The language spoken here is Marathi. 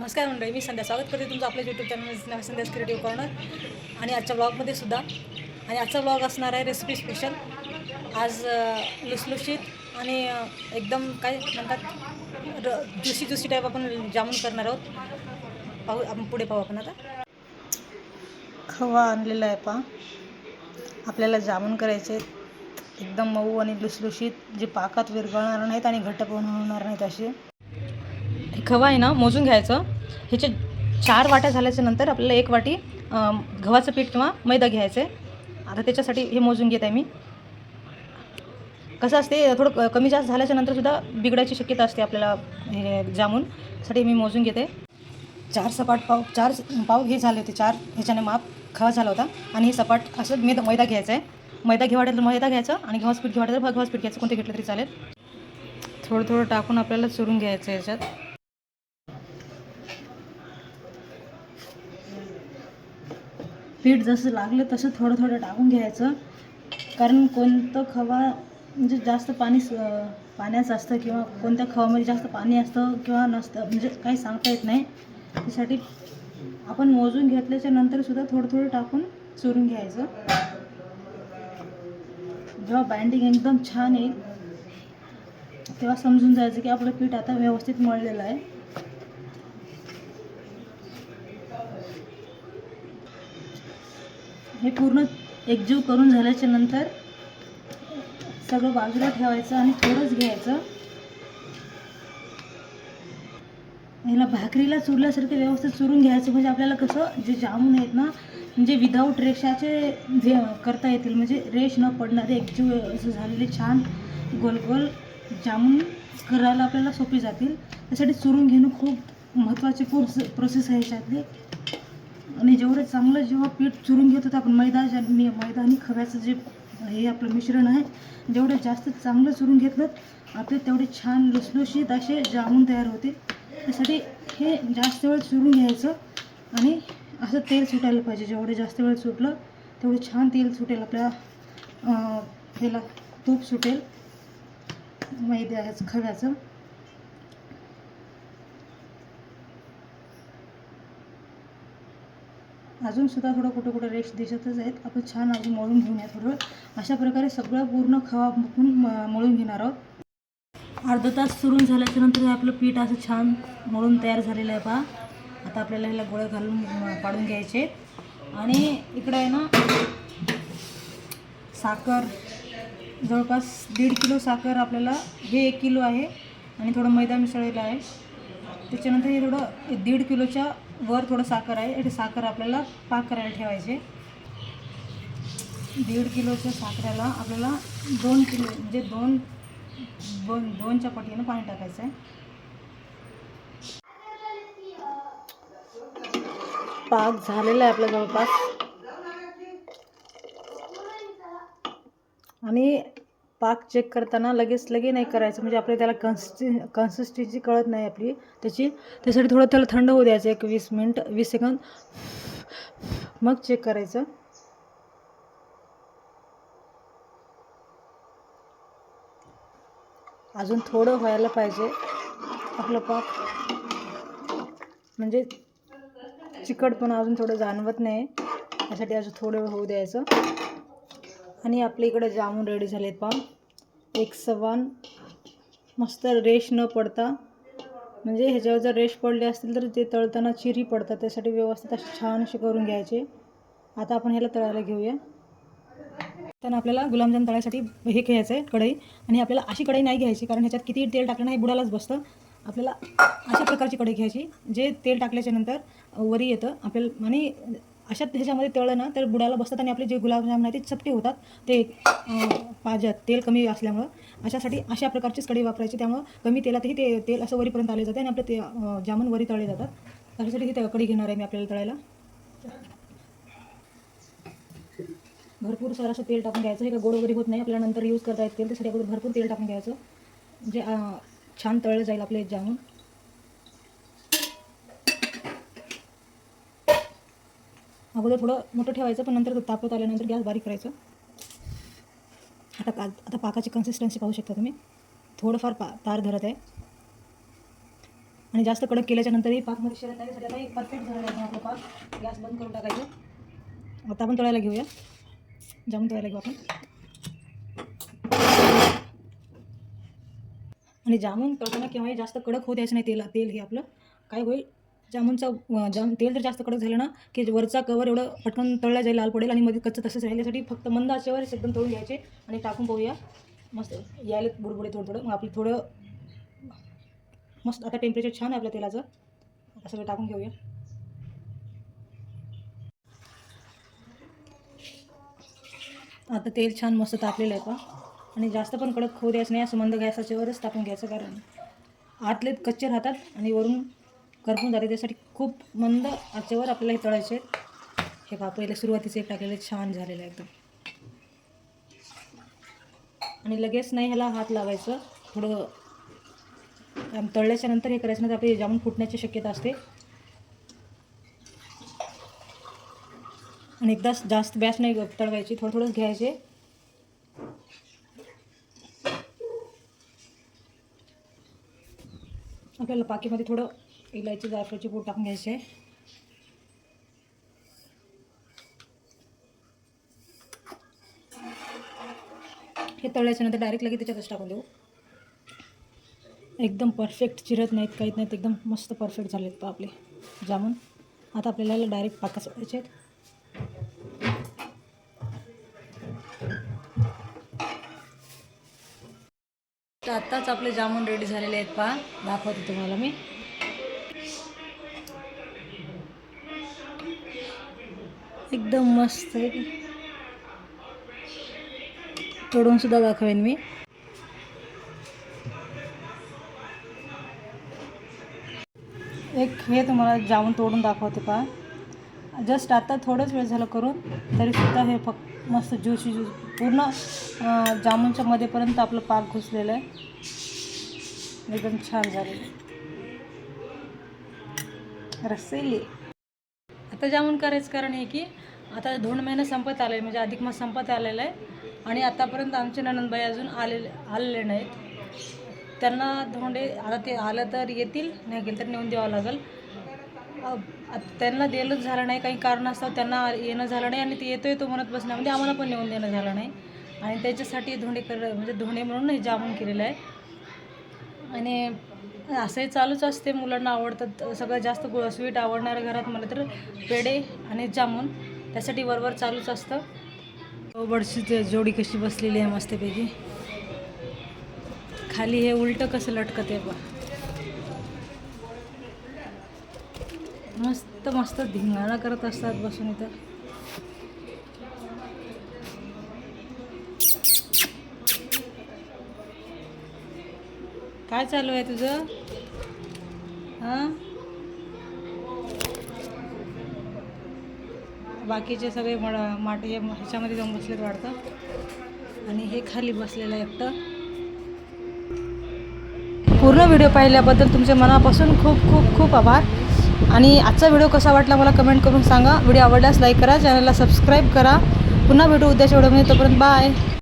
नमस्कार मंडळी, मी संध्या स्वागत करते तुमचं आपल्या यूट्यूब चॅनल संध्यास क्रिएटिव्ह कॉर्नर. आणि आजच्या ब्लॉगमध्ये सुद्धा आजचा ब्लॉग असणार आहे रेसिपी स्पेशल. आज लुसलुशीत आणि एकदम काय म्हणतात ज्युसी टाईप आपण जामून करणार आहोत. पाहू आपण पुढे पाहू. आपण आता खवा आणलेला आहे पहा. आपल्याला जामून करायचे एकदम मऊ आणि लुसलुशीत, जे पाकात विरघळणार नाहीत आणि घट्ट पण होणार नाहीत असे. खवा आहे ना मोजून घ्यायचं. ह्याचे 4 वाट्या झाल्याच्या नंतर आपल्याला 1 वाटी गव्हाचं पीठ किंवा मैदा घ्यायचं आहे. आता त्याच्यासाठी हे मोजून घेत आहे मी. कसं असते, थोडं कमी जास्त झाल्याच्या नंतर सुद्धा बिघडायची शक्यता असते आपल्याला हे जामूनसाठी. मी मोजून घेते. 4 सपाट पाव, 4 पाव हे झाले होते. 4 ह्याच्याने माप खवा झाला होता. आणि हे सपाट असं मैदा घ्यायचा आहे. मैदा वाटेल तर मैदा घ्यायचा आणि गव्हाचं पीठ वाटेल तर गव्हाचं पीठ घ्यायचं, कोणते घेतलं तरी चालेल. थोडं थोडं टाकून आपल्याला चुरून घ्यायचं आहे याच्यात. पीठ जसं लागलं तसं थोडं थोडं टाकून घ्यायचं. कारण कोणतं खवा म्हणजे जास्त पाण्याचं असतं किंवा कोणत्या खवामध्ये जास्त पाणी असतं किंवा नसतं, म्हणजे काही सांगता येत नाही. त्यासाठी आपण मोजून घेतल्याच्या नंतर सुद्धा थोडं थोडं टाकून चुरून घ्यायचं. जेव्हा बाइंडिंग एकदम छान येईल तेव्हा समजून जायचं की आपलं पीठ आता व्यवस्थित मळलेलं आहे. हे पूर्ण एकजीव करून झाल्याच्या नंतर सगळं बाजूला ठेवायचं आणि थोडंच घ्यायचं. ह्याला भाकरीला चुरल्यासारखं व्यवस्थित चुरून घ्यायचं. म्हणजे आपल्याला कसं जे जामून आहेत ना, म्हणजे विदाऊट रेषाचे जे करता येतील, म्हणजे रेष न पडणारे एकजीव असं झालेले छान गोल गोल जामून करायला आपल्याला सोपे जातील. त्यासाठी चुरून घेणं खूप महत्त्वाची प्रोसेस आहे ह्याच्यातली. आणि जेवढं चांगलं जेव्हा पीठ चुरून घेत होतं आपण, मैदा आणि खव्याचं जे हे आपलं मिश्रण आहे, जेवढं जास्त चांगलं चुरून घेतलं आपले तेवढे छान लुसलुशीत असे जामून तयार होते. त्यासाठी हे जास्त वेळ चुरून घ्यायचं आणि असं तेल सुटायला पाहिजे. जेवढे जास्त वेळ सुटलं तेवढे छान तेल सुटेल आपल्या ह्याला, तूप सुटेल मैद्याचं खव्याचं. अजूनसुद्धा थोडं कुठं कुठं रेष दिसतच आहेत. आपण छान अजून मळून घेऊया थोडं. अशा प्रकारे सगळं पूर्ण खवा मळून घेणार आहोत. अर्धा तास सुरून झाल्याच्या नंतर आपलं पीठ असं छान मळून तयार झालेलं आहे पहा. आता आपल्याला ह्याला गोळे घालून पाडून घ्यायचे. आणि इकडं आहे ना साखर, जवळपास 1.5 किलो साखर आपल्याला, हे 1 किलो आहे आणि थोडं मैदा मिसळलेला आहे. त्याच्यानंतर हे थोडं 1.5 किलोच्या वर थोडं साखर आहे. हे साखर आपल्याला पाक करायला ठेवायचे. 1.5 किलोच्या साखरेला आपल्याला 2 किलो म्हणजे दोनच्या पटीनं पाणी टाकायचं आहे. पाक झालेला आहे आपला जवळपास. आणि पाक चेक करताना लगेच नाही करायचं, म्हणजे आपल्याला त्याला कन्सिस्टन्सी कळत नाही आपली त्याची. त्यासाठी थोडं त्याला थंड होऊ द्यायचं, 20 सेकंद, मग चेक करायचं. अजून थोडं व्हायला पाहिजे आपलं पाक, म्हणजे चिकटपणा अजून थोडं जाणवत नाही. त्यासाठी अजून थोडं होऊ द्यायचं. आणि आपल्या इकडे जामून रेडी झालेत पहा. एक समान मस्त रेष न पडता, म्हणजे ह्याच्यावर जर रेष पडले असतील तर ते तळताना चिरी पडतात. त्यासाठी व्यवस्थित असे छान असे करून घ्यायचे. आता आपण ह्याला तळायला घेऊया. त्यांना आपल्याला गुलाबजाम तळायसाठी हे घ्यायचं आहे कढई. आणि आपल्याला अशी कढई नाही घ्यायची, कारण ह्याच्यात किती तेल टाकलं नाही बुडालाच बसतं. आपल्याला अशा प्रकारची कढई घ्यायची, जे तेल टाकल्याच्या नंतर वरी येतं आपल्याला. आणि ह्याच्यामध्ये तळलं ना तर बुडाला बसतात आणि आपले जे गुलाबजाम आहे ते चपटे होतात, ते पाज्यात तेल कमी असल्यामुळं. अशा प्रकारचीच कढई वापरायची. त्यामुळं कमी तेलातही ते तेल असं वरीपर्यंत आले जाते आणि आपले ते जामून वरी तळले जातात. त्यासाठी ही कढई घेणार आहे मी आपल्याला तळायला. भरपूर सारं असं तेल टाकून घ्यायचं. हे का गोड वगैरे होत नाही, आपल्याला नंतर यूज करता येईल तेल. त्यासाठी अगोदर भरपूर तेल टाकून घ्यायचं, म्हणजे छान तळलं जाईल आपले जामून. अगोदर थोडं मोठं ठेवायचं, पण नंतर तापत आल्यानंतर गॅस बारीक करायचं. आता पाकाची कन्सिस्टन्सी पाहू शकता तुम्ही. थोडंफार तार धरत आहे. आणि जास्त कडक केल्याच्यानंतरही पाकमध्ये शिरत नाही. सगळ्यालाही परफेक्ट झालेला आहे आपला पाक. गॅस बंद करून टाकायचं. आता आपण तळायला घेऊया. जामून तळायला घेऊ आपण. आणि जामून तळताना केव्हाही जास्त कडक होऊ द्यायचं नाही. तेल हे आपलं काय होईल, तेल जर जास्त कडक झालं ना की वरचा कवर एवढं पटकन तळला जाईल, लाल पडेल आणि मध्ये कच्चं तसंच राहिल्यासाठी फक्त मंद आचेवर एकदम तळून घ्यायचे. आणि टाकून पाहूया. मस्त यायला बुडबुडे थोडं मग आपलं थोडं मस्त. आता टेम्परेचर छान आहे आपल्या तेलाचं. आता सगळं टाकून घेऊया. आता तेल छान मस्त तापलेलं आहे आणि जास्त पण कडक होऊ द्यायचं नाही. असं मंद गॅसाच्यावरच टाकून घ्यायचं, कारण आतले कच्चे राहतात आणि वरून करपून जाते. त्यासाठी खूप मंद आचेवर आपल्याला हे तळायचे. हे पहिले सुरुवातीचे एक टाकलेले छान झालेलं आहे एकदम. आणि लगेच नाही ह्याला हात लावायचं. थोडं तळल्याच्या नंतर हे करायचं नाही तर आपले जामून फुटण्याची शक्यता असते. आणि एकदा जास्त बॅच नाही तळवायची, थोडंच घ्यायचे. आपल्याला पाकीमध्ये थोडं इलायची जायफळची पूड टाकून घ्यायची आहे. हे तळल्याच्या नंतर डायरेक्ट लगेच त्याच्यातच टाकून देऊ. एकदम परफेक्ट चिरत नाहीत, काहीच नाहीत. एकदम मस्त परफेक्ट झालेत आपले जामून. आता आपल्याला डायरेक्ट पाकात सोडायचे आहेत. तर आत्ताच आपले जामून रेडी झालेले आहेत. पहा, दाखवते तुम्हाला मी. एकदम मस्त आहे. तोडून सुद्धा दाखवेन मी. एक हे तुम्हाला जामून तोडून दाखवते. पहा, जस्ट आता थोडंच वेळ झालं करून, तरीसुद्धा हे फक्त मस्त ज्यूसी पूर्ण जामूनच्या मध्येपर्यंत आपलं पाक घुसलेलं आहे. एकदम छान झालेलं आहे, रसेली. आता जामून करायचं कारण हे की आता धोंड महिना संपत आले, म्हणजे अधिक मास संपत आलेला आहे. आणि आतापर्यंत आमचे नणंदबाई अजून आलेले नाहीत. त्यांना धोंडे आता ते आलं तर येतील, नाही गेलं तर नेऊन द्यावं लागेल. त्यांना दिलंच झालं नाही, काही कारण असतं त्यांना येणं झालं नाही. आणि ते येतो म्हणत बसण्यामध्ये आम्हाला पण नेऊन देणं झालं नाही. आणि त्याच्यासाठी म्हणजे धोंडे म्हणून हे जामून केलेलं आहे. आणि असंही चालूच असते, मुलांना आवडतात सगळ्यात जास्त स्वीट आवडणाऱ्या घरात मला तर पेढे आणि जामून, त्यासाठी वरवर चालूच असतं. बडशीची जोडी कशी बसलेली आहे मस्तपैकी. खाली हे उलटं कसं लटकत आहे बा, मस्त मस्त धिंगाणा करत असतात बसून इथं. काय चालू आहे तुझं? हां, बाकीचे सगळे माटे ह्याच्यामध्ये जाऊन बसलेत वाटतं. आणि हे खाली बसलेलं आहे एकटं. पूर्ण व्हिडिओ पाहिल्याबद्दल तुमचे मनापासून खूप खूप खूप आभार. आणि आजचा व्हिडिओ कसा वाटला मला कमेंट करून सांगा. व्हिडिओ आवडल्यास लाईक करा, चॅनलला सबस्क्राईब करा. पुन्हा भेटू उद्याच्या व्हिडिओमध्ये. तोपर्यंत बाय.